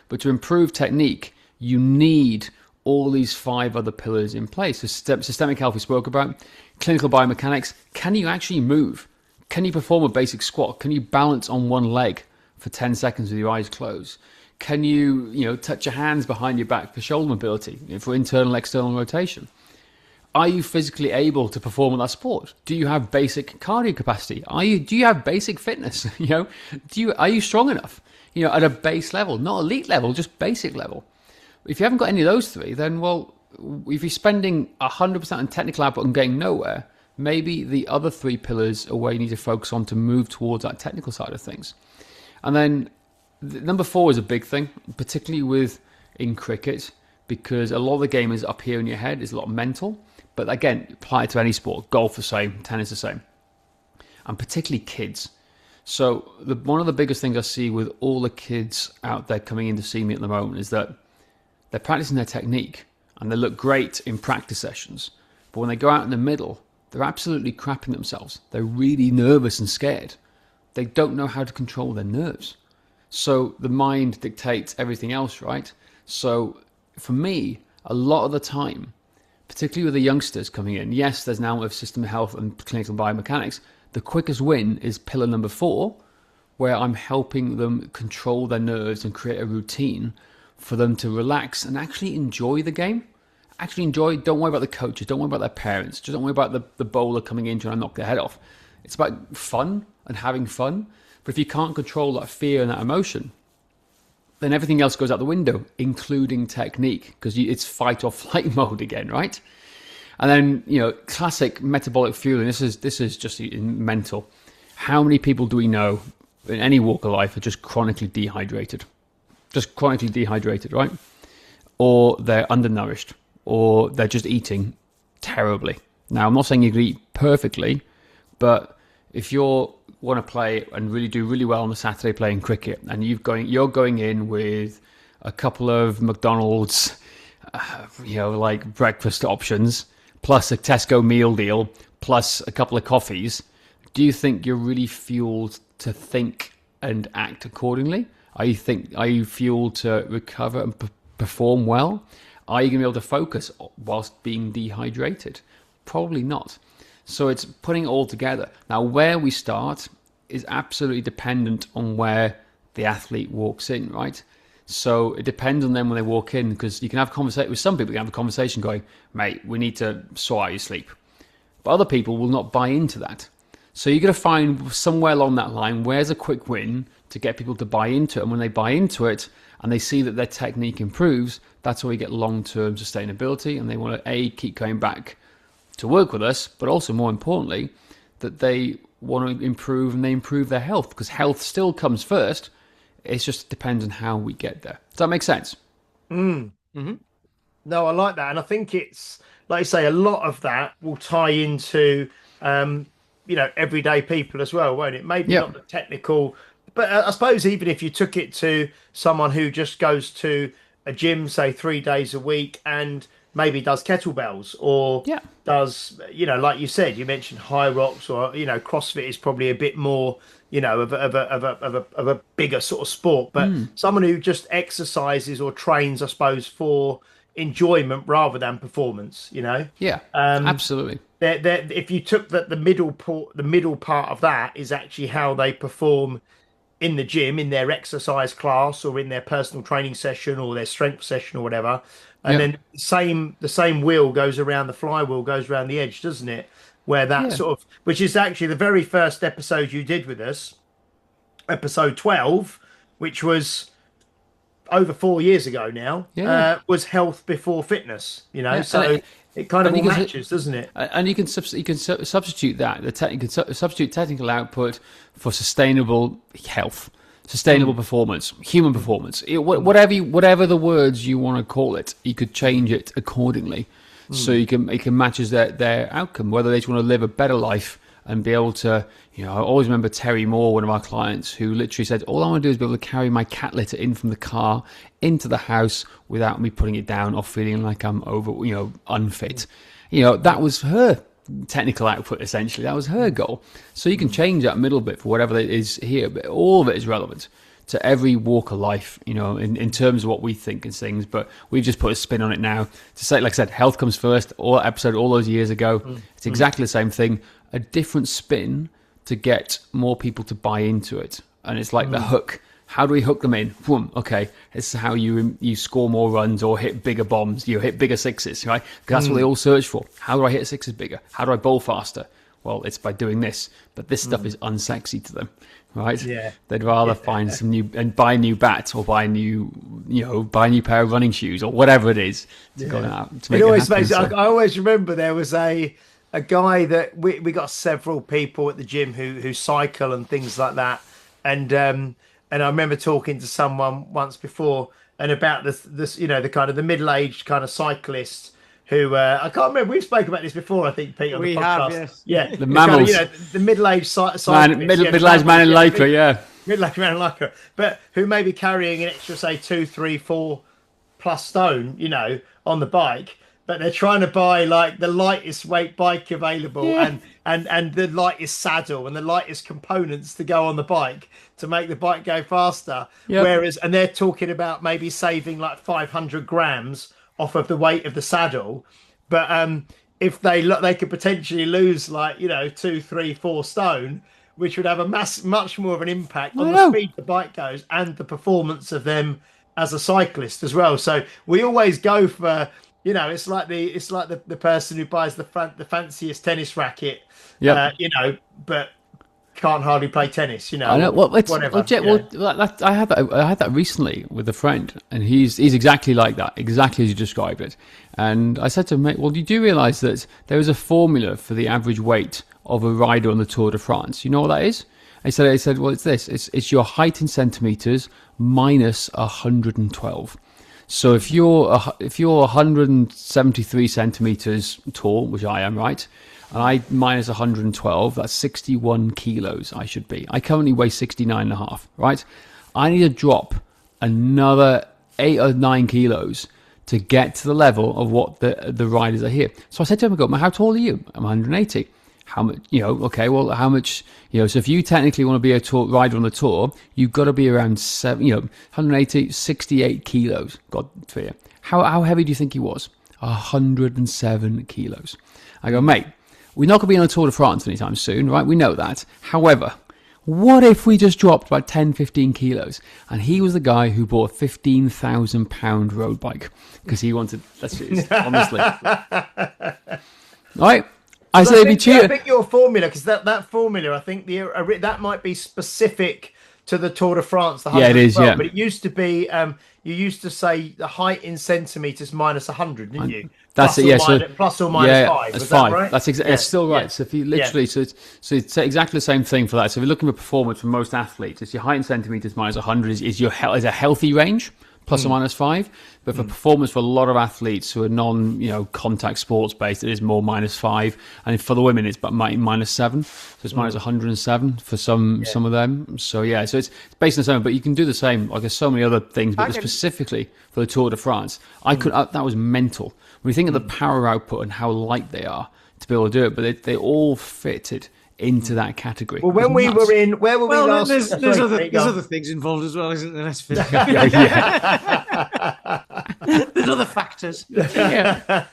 But to improve technique, you need all these 5 other pillars in place. So systemic health we spoke about, clinical biomechanics. Can you actually move? Can you perform a basic squat? Can you balance on one leg for 10 seconds with your eyes closed? Can you touch your hands behind your back for shoulder mobility, for internal, external rotation? Are you physically able to perform in that sport? Do you have basic cardio capacity? Do you have basic fitness? Are you strong enough? At a base level, not elite level, just basic level. If you haven't got any of those 3, then if you're spending 100% on technical output and getting nowhere, maybe the other 3 pillars are where you need to focus on to move towards that technical side of things. And then number 4 is a big thing, particularly in cricket, because a lot of the game is up here in your head, is a lot mental. But again, apply it to any sport. Golf the same, tennis the same. And particularly kids. So one of the biggest things I see with all the kids out there coming in to see me at the moment is that they're practicing their technique and they look great in practice sessions. But when they go out in the middle, they're absolutely crapping themselves. They're really nervous and scared. They don't know how to control their nerves. So the mind dictates everything else, right? So for me, a lot of the time, particularly with the youngsters coming in, yes, there's now with system health and clinical biomechanics, the quickest win is pillar number 4, where I'm helping them control their nerves and create a routine for them to relax and actually enjoy the game. Don't worry about the coaches, don't worry about their parents, just don't worry about the bowler coming in trying to knock their head off. It's about fun and having fun. But if you can't control that fear and that emotion, then everything else goes out the window, including technique, because it's fight or flight mode again, right? And then, classic metabolic fueling. This is just mental. How many people do we know in any walk of life are just chronically dehydrated? Just chronically dehydrated, right? Or they're undernourished, or they're just eating terribly. Now, I'm not saying you can eat perfectly, but if you want to play and really do really well on a Saturday playing cricket, and you're going in with a couple of McDonald's, like breakfast options, plus a Tesco meal deal, plus a couple of coffees, do you think you're really fueled to think and act accordingly? Are you fueled to recover and perform well? Are you going to be able to focus whilst being dehydrated? Probably not. So it's putting it all together. Now, where we start is absolutely dependent on where the athlete walks in, right? So it depends on them when they walk in, because you can have a conversation with some people. You can have a conversation going, mate, we need to sort out your sleep. But other people will not buy into that. So you're going to find somewhere along that line, where's a quick win to get people to buy into it. And when they buy into it and they see that their technique improves, that's where you get long-term sustainability. And they want to, keep going back to work with us, but also more importantly, that they want to improve and they improve their health, because health still comes first. It just depends on how we get there. Does that make sense? Mm-hmm. No, I like that. And I think it's, like I say, a lot of that will tie into, everyday people as well, won't it? Maybe not the technical, but I suppose even if you took it to someone who just goes to a gym, say 3 days a week, and maybe does kettlebells or does, like you said, you mentioned high rocks, or, CrossFit is probably a bit more, of a bigger sort of sport, but someone who just exercises or trains, I suppose, for enjoyment rather than performance, absolutely. If you took the middle part of that is actually how they perform in the gym, in their exercise class, or in their personal training session, or their strength session, or whatever. And then the same wheel goes around, the flywheel goes around the edge, doesn't it? Where that sort of, which is actually the very first episode you did with us, episode 12, which was over 4 years ago now, was health before fitness, so it kind of all matches, doesn't it? And you can substitute that, you can substitute technical output for sustainable health, sustainable performance, human performance, whatever the words you want to call it, you could change it accordingly. So it can matches their outcome, whether they just want to live a better life and be able to, I always remember Terry Moore, one of our clients, who literally said, all I want to do is be able to carry my cat litter in from the car into the house without me putting it down or feeling like I'm unfit. That was her technical output, essentially. That was her goal. So you can change that middle bit for whatever it is here, but all of it is relevant to every walk of life, in terms of what we think and things. But we've just put a spin on it now to say, like I said, health comes first. All those years ago, it's exactly the same thing, a different spin to get more people to buy into it. And it's like the hook. How do we hook them in? Boom. Okay, this is how you score more runs or hit bigger bombs. You hit bigger sixes, right? Because that's what they all search for. How do I hit sixes bigger? How do I bowl faster? Well, it's by doing this. But this stuff is unsexy to them, right? Yeah. They'd rather find some new and buy a new bat or buy a new pair of running shoes or whatever it is to go out to make it happen. I always remember there was a guy that we got several people at the gym who cycle and things like that, and I remember talking to someone once before and about this the kind of the middle-aged kind of cyclist who I can't remember. We've spoken about this before, I think, Pete, on the podcast. Yes. Yeah, the mammals, kind of, the middle-aged cyclist, middle-aged man in lycra, yeah, middle-aged man in lycra, but who may be carrying an extra, say, 2, 3, 4 plus stone, on the bike. But they're trying to buy like the lightest weight bike available and the lightest saddle and the lightest components to go on the bike to make the bike go faster. Yep. And they're talking about maybe saving like 500 grams off of the weight of the saddle. But if they could potentially lose like, 2, 3, 4 stone, which would have a much more of an impact on the speed the bike goes and the performance of them as a cyclist as well. So we always go for, it's like the person who buys the fanciest tennis racket, but can't hardly play tennis. I know. Whatever. I had that recently with a friend, and he's exactly like that, exactly as you described it. And I said to him, mate, well, did you realise that there is a formula for the average weight of a rider on the Tour de France? You know what that is? He said, well, it's this. It's your height in centimetres minus 112. So if you're 173 centimeters tall, which I am, right, and I minus 112, that's 61 kilos I should be. I currently weigh 69.5, right? I need to drop another 8 or 9 kilos to get to the level of what the riders are here. So I said to him, I go, how tall are you? I'm 180. How much, how much, so if you technically want to be a rider on the tour, you've got to be around 180, 68 kilos. God for you. How heavy do you think he was? 107 kilos. I go, mate, we're not going to be on the Tour de France anytime soon, right? We know that. However, what if we just dropped about 10, 15 kilos? And he was the guy who bought a £15,000 road bike because he wanted, honestly. All right. I think your formula, because that formula, I think that might be specific to the Tour de France. It is. Well, yeah, but it used to be. You used to say the height in centimeters minus 100, didn't you? That's it. Yeah, plus or minus 5. That's 5. That right? That's exactly. It's still right. So if you literally, so it's exactly the same thing for that. So if you're looking for performance for most athletes, it's your height in centimeters minus 100 is a healthy range. Plus or minus 5, but for performance for a lot of athletes who are contact sports based, it is more minus 5, and for the women it's about minus 7, so it's minus 107 for some of them. So so it's based on the same, but you can do the same. Like there's so many other things, but specifically for the Tour de France, that was mental. When you think of the power output and how light they are to be able to do it, but they all fitted into that category. Well, when we were in, where were we last? There's other things involved as well, isn't there? Let's finish. There's other factors. Yeah.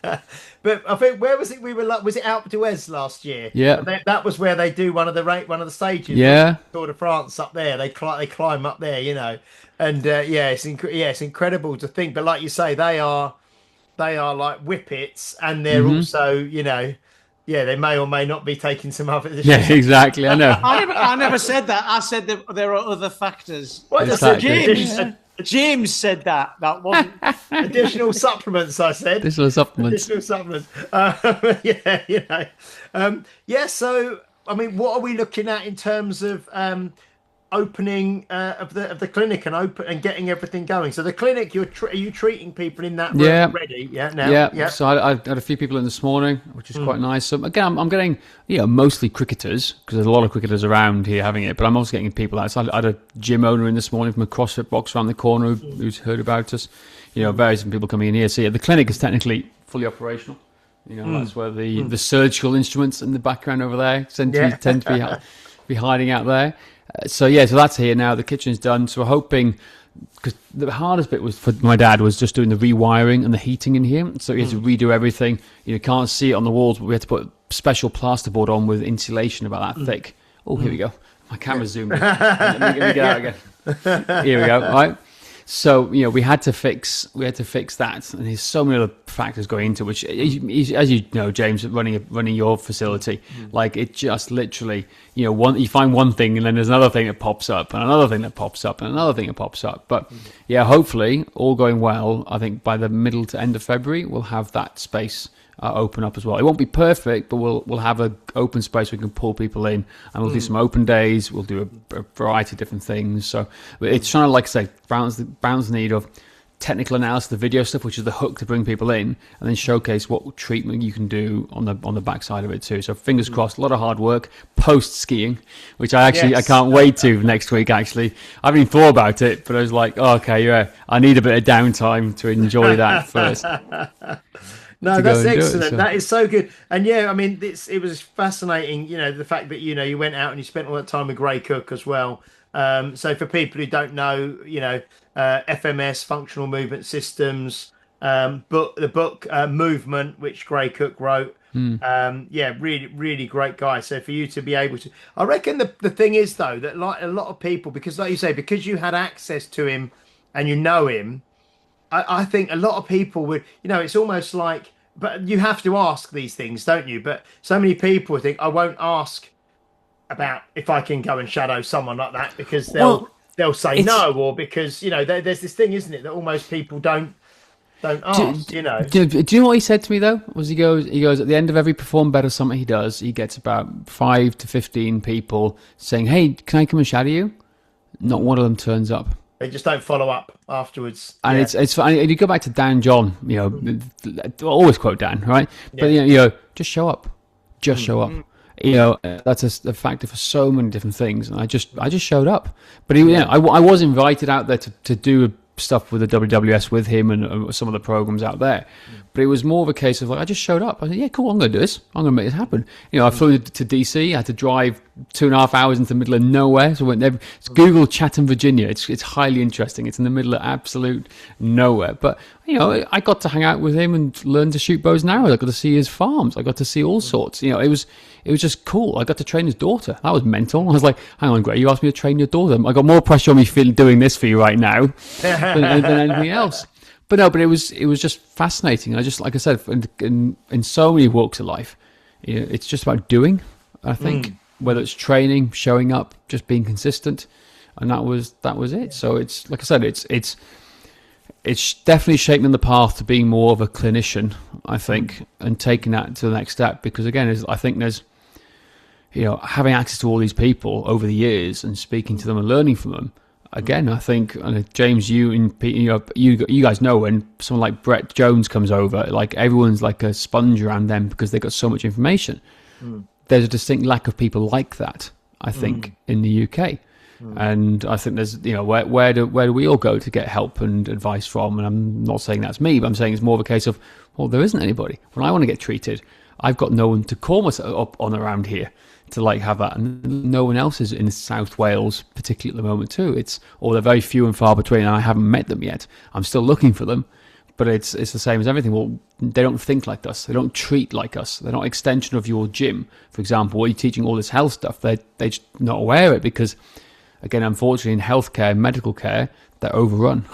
But I think where was it? We were was it Alpe d'Huez last year? Yeah. That was where they do one of the stages. Yeah. Tour de France up there. They climb up there, and it's incredible to think. But like you say, they are like whippets, and they're also they may or may not be taking some other. Yeah, exactly. I know. I never said that. I said that there are other factors. What exactly. James said that. That wasn't additional supplements. I said additional supplements. So I mean, what are we looking at in terms of? opening of the clinic and getting everything going. So the clinic, are you treating people in that room Yeah. already? Yeah, now. Yeah. So I had a few people in this morning, which is quite nice. So again, I'm getting mostly cricketers because there's a lot of cricketers around here having it. But I'm also getting people outside. I had a gym owner in this morning from a CrossFit box around the corner who's heard about us. Various people coming in here. So yeah, the clinic is technically fully operational. That's where the surgical instruments in the background over there tend to be hiding out there. So that's here now. The kitchen's done. So we're hoping, because the hardest bit was for my dad was just doing the rewiring and the heating in here. So he had to redo everything. You can't see it on the walls, but we had to put special plasterboard on with insulation about that thick. Oh, here we go. My camera's zoomed in. Let me get out again. Here we go. All right. So we had to fix that, and there's so many other factors going into it, which, as you know, James, running your facility, like it just literally, you find one thing, and then there's another thing that pops up, and another thing that pops up, and another thing that pops up. But hopefully, all going well, I think by the middle to end of February, we'll have that space open up as well. It won't be perfect, but we'll have an open space we can pull people in, and we'll do some open days. We'll do a variety of different things. So it's trying to, like I say, balance the need of technical analysis, the video stuff, which is the hook to bring people in, and then showcase what treatment you can do on the backside of it too. So fingers crossed, a lot of hard work post skiing, which I can't wait to next week. Actually, I haven't even thought about it, but I was like, I need a bit of downtime to enjoy that first. No, that's excellent. That is so good. And I mean, it was fascinating, the fact that, you went out and you spent all that time with Gray Cook as well. So for people who don't know, FMS, Functional Movement Systems, the book Movement, which Gray Cook wrote. Really, really great guy. So for you to be able to, I reckon the thing is, though, that like a lot of people, because like you say, because you had access to him and him, I think a lot of people would, it's almost like, but you have to ask these things, don't you? But so many people think, I won't ask about if I can go and shadow someone like that, because they'll say no, or because, there's this thing, isn't it, that almost people don't ask, Do you know what he said to me, though? He goes, at the end of every Perform Better Summit he does, he gets about 5 to 15 people saying, hey, can I come and shadow you? Not one of them turns up. They just don't follow up afterwards. And it's funny. And you go back to Dan John, I always quote Dan, right? But, just show up. Just show up. That's a factor for so many different things. And I just showed up. But, I was invited out there to do stuff with the WWS with him and some of the programs out there. But it was more of a case of, like, I just showed up. I said, yeah, cool, I'm going to do this. I'm going to make this happen. I flew to DC. I had to drive 2.5 hours into the middle of nowhere. So it's Google Chatham, Virginia. It's highly interesting. It's in the middle of absolute nowhere. But, I got to hang out with him and learn to shoot bows and arrows. I got to see his farms. I got to see all sorts. It was just cool. I got to train his daughter. That was mental. I was like, hang on, Greg, you asked me to train your daughter. I got more pressure on me doing this for you right now than anything else. But no, but it was just fascinating. I just, like I said, in so many walks of life, it's just about doing. I think whether it's training, showing up, just being consistent, and that was it. So it's, like I said, it's definitely shaping the path to being more of a clinician, I think, and taking that to the next step. Because again, I think there's, having access to all these people over the years and speaking to them and learning from them. Again, I think, James, you and Pete, you guys know when someone like Brett Jones comes over, like everyone's like a sponge around them because they've got so much information. There's a distinct lack of people like that, I think, in the UK. And I think there's, where do we all go to get help and advice from? And I'm not saying that's me, but I'm saying it's more of a case of, well, there isn't anybody. When I want to get treated, I've got no one to call myself up on around here to have that, and no one else is in South Wales, particularly at the moment too. They're very few and far between, and I haven't met them yet. I'm still looking for them, but it's the same as everything. Well, they don't think like us. They don't treat like us. They're not an extension of your gym, for example. What you're teaching all this health stuff, they're just not aware of it because, again, unfortunately, in healthcare, medical care, they're overrun,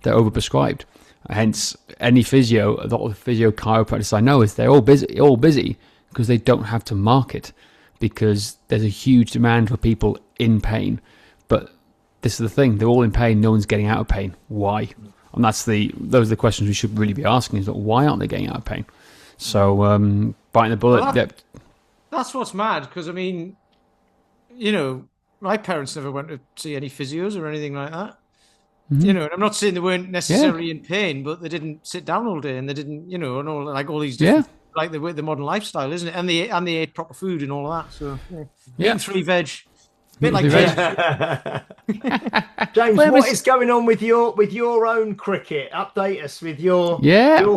they're overprescribed. Hence, any physio, a lot of physio chiropractors I know they're all busy because they don't have to market, because there's a huge demand for people in pain. But this is the thing, they're all in pain, no one's getting out of pain. Why? And those are the questions we should really be asking, is why aren't they getting out of pain? So, biting the bullet. That's what's mad, because, I mean, my parents never went to see any physios or anything like that. You know, and I'm not saying they weren't necessarily in pain, but they didn't sit down all day and they didn't, and all these different, like the modern lifestyle, isn't it? And they ate proper food and all of that. So meat and three veg, bit like James, what is going on with your own cricket? Update us with your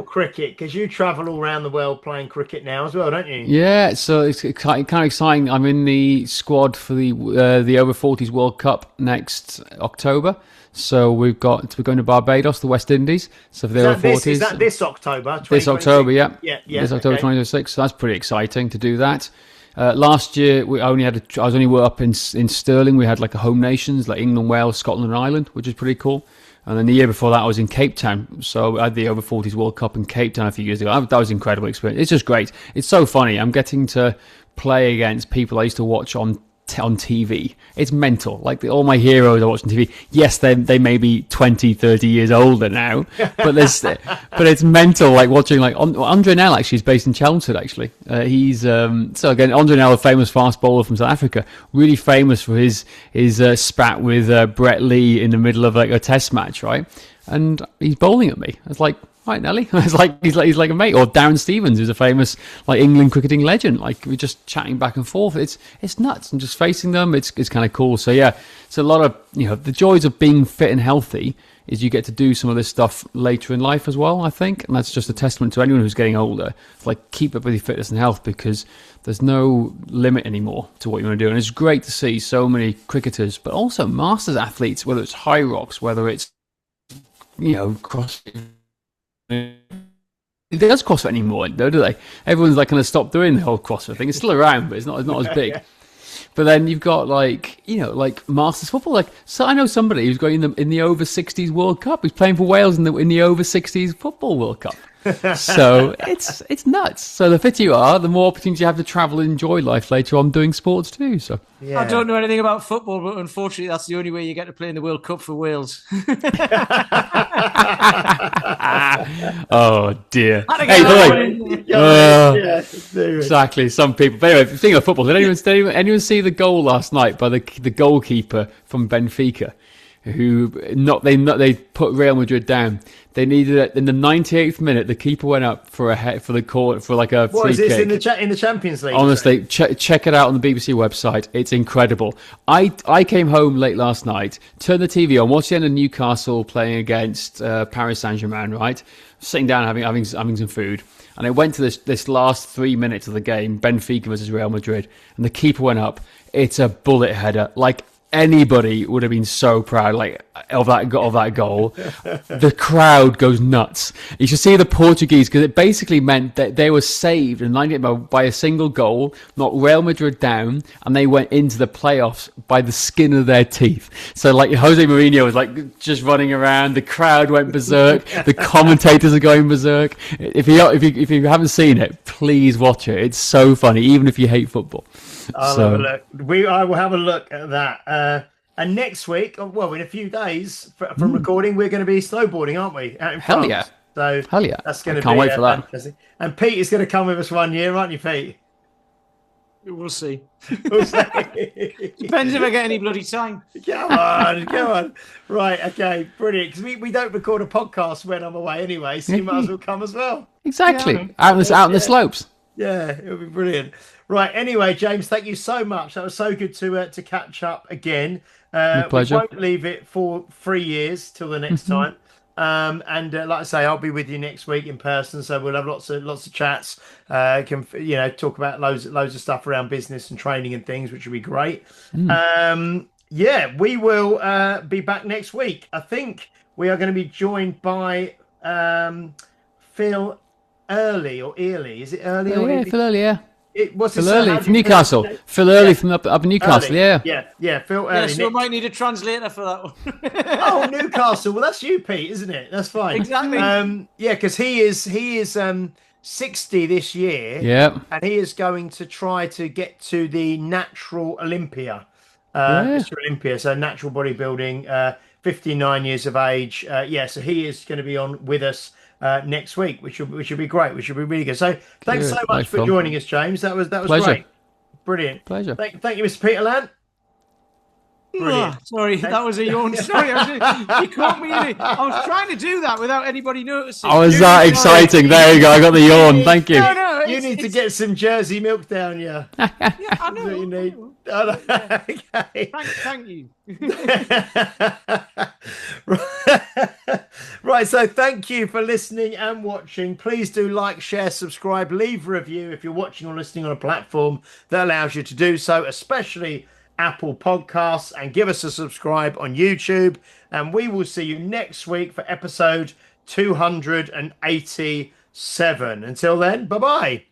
cricket, because you travel all around the world playing cricket now as well, don't you? Yeah, so it's kind of exciting. I'm in the squad for the over 40s World Cup next October. So we're going to Barbados, the West Indies. So for the over 40s, is that this October? This October, yeah. This October 2026. So that's pretty exciting to do that. Last year I was only up in Stirling. We had like a home nations like England, Wales, Scotland, and Ireland, which is pretty cool. And then the year before that, I was in Cape Town. So I had the over 40s World Cup in Cape Town a few years ago. That was an incredible experience. It's just great. It's so funny. I'm getting to play against people I used to watch on TV. It's mental. Like all my heroes I watch on TV. Yes, they may be 20, 30 years older now, but it's mental. Like watching like Andre Nel actually is based in Chelmsford. Actually, he's so again Andre Nel, a famous fast bowler from South Africa, really famous for his spat with Brett Lee in the middle of like a test match, right? And he's bowling at me. It's like, right, Nelly. It's like he's like a mate. Or Darren Stevens, who's a famous like England cricketing legend. Like we're just chatting back and forth. It's nuts. And just facing them, it's kind of cool. So yeah, it's a lot of the joys of being fit and healthy is you get to do some of this stuff later in life as well. I think, and that's just a testament to anyone who's getting older. Like keep up with your fitness and health because there's no limit anymore to what you want to do. And it's great to see so many cricketers, but also masters athletes, whether it's high rocks, whether it's CrossFit. It does CrossFit anymore, though, do they? Everyone's like kind of stopped doing the whole CrossFit thing. It's still around, but it's not as big. But then you've got like Masters football. Like, so I know somebody who's going in the over 60s World Cup. He's playing for Wales in the over 60s football World Cup. So it's nuts. So the fitter you are, the more opportunities you have to travel and enjoy life later on doing sports too. So I don't know anything about football, but unfortunately, that's the only way you get to play in the World Cup for Wales. Oh dear! Exactly. Some people. But anyway, speaking of football, did anyone see the goal last night by the goalkeeper from Benfica? They put Real Madrid down. They needed it in the 98th minute. The keeper went up for a free kick. What is this in the Champions League? Honestly, check it out on the BBC website. It's incredible. I came home late last night, turned the TV on, watched the end of Newcastle playing against Paris Saint-Germain. Right, sitting down having some food, and I went to this last 3 minutes of the game, Benfica versus Real Madrid, and the keeper went up. It's a bullet header, like. Anybody would have been so proud, like of that goal. The crowd goes nuts. You should see the Portuguese, because it basically meant that they were saved in 98 by a single goal, knocked Real Madrid down, and they went into the playoffs by the skin of their teeth. So like Jose Mourinho was like just running around. The crowd went berserk. The commentators are going berserk. If you haven't seen it, please watch it. It's so funny, even if you hate football. I'll have a look. I will have a look at that. And next week, well, in a few days from recording, we're going to be snowboarding, aren't we? Out in France. Yeah! So hell yeah! That's going to be can't wait for that. Fantastic. And Pete is going to come with us 1 year, aren't you, Pete? We'll see. We'll see. Depends if I get any bloody time. Come on. Right, okay, brilliant. Because we don't record a podcast when I'm away anyway, so you might as well come as well. Exactly. Yeah. Out on the slopes. Yeah, it'll be brilliant. Right, anyway, James, thank you so much. That was so good to catch up again. My pleasure. We won't leave it for 3 years till the next time. And like I say, I'll be with you next week in person, so we'll have lots of chats. Can talk about loads of stuff around business and training and things, which will be great. Yeah, we will be back next week. I think we are going to be joined by Phil Early or Early. Is it Early? Yeah, Phil Early. Yeah. What's Phil Early from Newcastle. Phil Early from up in Newcastle. Early. Yeah. Phil Early. So we might need a translator for that one. Oh, Newcastle. Well, that's you, Pete, isn't it? That's fine. Exactly. Yeah, because he is 60 this year. Yeah. And he is going to try to get to the natural Olympia. Mr. Olympia. So natural bodybuilding. 59 years of age. So he is going to be on with us next week, which will be great, which will be really good. So thanks so much for joining us, James. That was Pleasure. great. Brilliant. Pleasure. Thank you, Mr. Peter Land. Brilliant. Sorry, that was a yawn. Sorry, you caught me in it. I was trying to do that without anybody noticing. Oh, was that exciting? There you go. I got the yawn. Thank you. No, You need to get some Jersey milk down you. Yeah, I know. You need. Okay. Thank you. Right, so thank you for listening and watching. Please do like, share, subscribe, leave a review if you're watching or listening on a platform that allows you to do so, especially Apple Podcasts, and give us a subscribe on YouTube. And we will see you next week for episode 287. Until then, bye-bye.